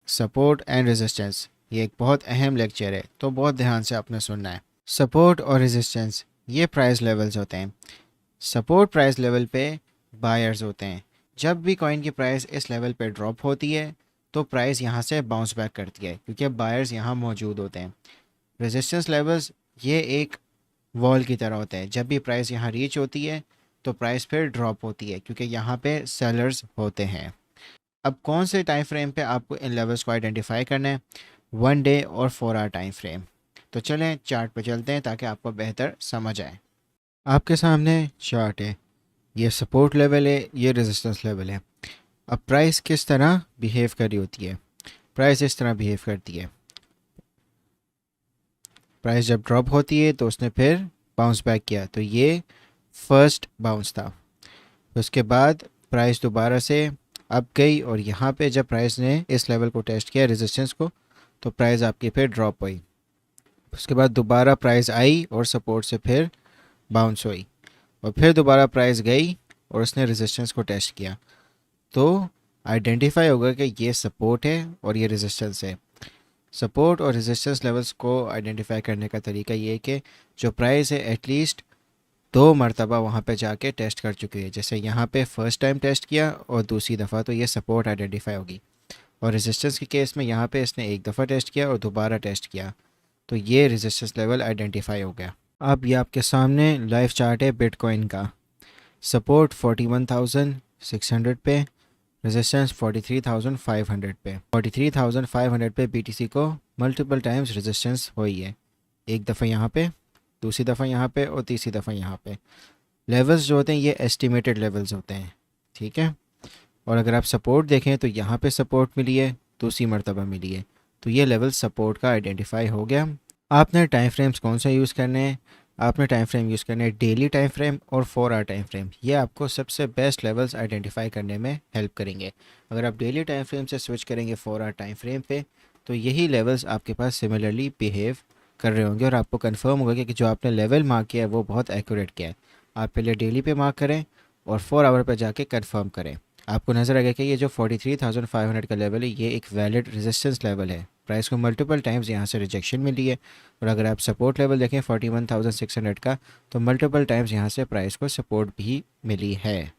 Support and resistance, ये एक बहुत अहम लेक्चर है, तो बहुत ध्यान से आपने सुनना है। सपोर्ट और रेजिस्टेंस ये प्राइस लेवल्स होते हैं। सपोर्ट प्राइस लेवल पे बायर्स होते हैं। जब भी कॉइन की प्राइस इस लेवल पे ड्रॉप होती है तो प्राइस यहाँ से बाउंस बैक करती है, क्योंकि बायर्स यहाँ मौजूद होते हैं। रेजिस्टेंस लेवल्स ये एक वॉल की तरह होते हैं। जब भी प्राइस यहाँ रीच होती है तो प्राइस फिर ड्रॉप होती है, क्योंकि यहाँ पे सेलर्स होते हैं। अब कौन से टाइम फ्रेम पे आपको इन लेवल्स को आइडेंटिफाई करना है? 1 डे और 4 आवर टाइम फ्रेम। तो चलें चार्ट पे चलते हैं ताकि आपको बेहतर समझ आए। आपके सामने चार्ट है, ये सपोर्ट लेवल है, ये रेजिस्टेंस लेवल है। अब प्राइस किस तरह बिहेव कर रही होती है? प्राइस इस तरह बिहेव करती है। प्राइस जब ड्रॉप होती है तो उसने फिर बाउंस बैक किया, तो ये फर्स्ट बाउंस था। उसके बाद प्राइस दोबारा से अप गई और यहाँ पे जब प्राइस ने इस लेवल को टेस्ट किया रेजिस्टेंस को, तो प्राइस आपकी फिर ड्रॉप हुई। उसके बाद दोबारा प्राइस आई और सपोर्ट से फिर बाउंस हुई, और फिर दोबारा प्राइस गई और उसने रेजिस्टेंस को टेस्ट किया। तो आइडेंटिफाई होगा कि ये सपोर्ट है और ये रेजिस्टेंस है। सपोर्ट और रेजिस्टेंस लेवल्स को आइडेंटिफाई करने का तरीका ये है कि जो प्राइस है एटलीस्ट 2 मरतबा वहाँ पे जाके टेस्ट कर चुकी है। जैसे यहाँ पे फर्स्ट टाइम टेस्ट किया और दूसरी दफ़ा, तो ये सपोर्ट आइडेंटिफाई होगी। और रेजिस्टेंस के केस में यहाँ पे इसने एक दफ़ा टेस्ट किया और दोबारा टेस्ट किया, तो ये रेजिस्टेंस लेवल आइडेंटिफाई हो गया। अब ये आपके सामने लाइव चार्ट है बिटकॉइन का। सपोर्ट 41,600 पे, रेजिस्टेंस 43,500 पे। 43,500 पे बीटीसी को मल्टीपल टाइम्स रेजिस्टेंस हुई है। एक दफ़ा यहाँ पे, दूसरी दफ़ा यहाँ पे और तीसरी दफ़ा यहाँ पे। लेवल्स जो होते हैं ये एस्टिमेटेड लेवल्स होते हैं, ठीक है। और अगर आप सपोर्ट देखें तो यहाँ पे सपोर्ट मिली है, दूसरी मरतबा मिली है, तो ये लेवल सपोर्ट का आइडेंटिफाई हो गया। आपने टाइम फ्रेम्स कौन सा यूज़ करने हैं? आपने टाइम फ्रेम यूज़ करने हैं डेली टाइम फ्रेम और 4 आवर टाइम फ्रेम। ये आपको सबसे बेस्ट लेवल्स आइडेंटिफाई करने में हेल्प करेंगे। अगर आप डेली टाइम फ्रेम से स्विच करेंगे 4 आवर टाइम फ्रेम पे, तो यही लेवल्स आपके पास सिमिलरली बिहेव कर रहे होंगे और आपको कंफर्म होगा कि जो आपने लेवल मार्क किया है वो बहुत एक्यूरेट किया है। आप पहले डेली पे मार्क करें और 4 आवर पे जाके कंफर्म करें। आपको नज़र आएगा कि ये जो 43,500 का लेवल है ये एक वैलिड रेजिस्टेंस लेवल है। प्राइस को मल्टीपल टाइम्स यहाँ से रिजेक्शन मिली है। और अगर आप सपोर्ट लेवल देखें 41,600 का, तो मल्टीपल टाइम्स यहाँ से प्राइस को सपोर्ट भी मिली है।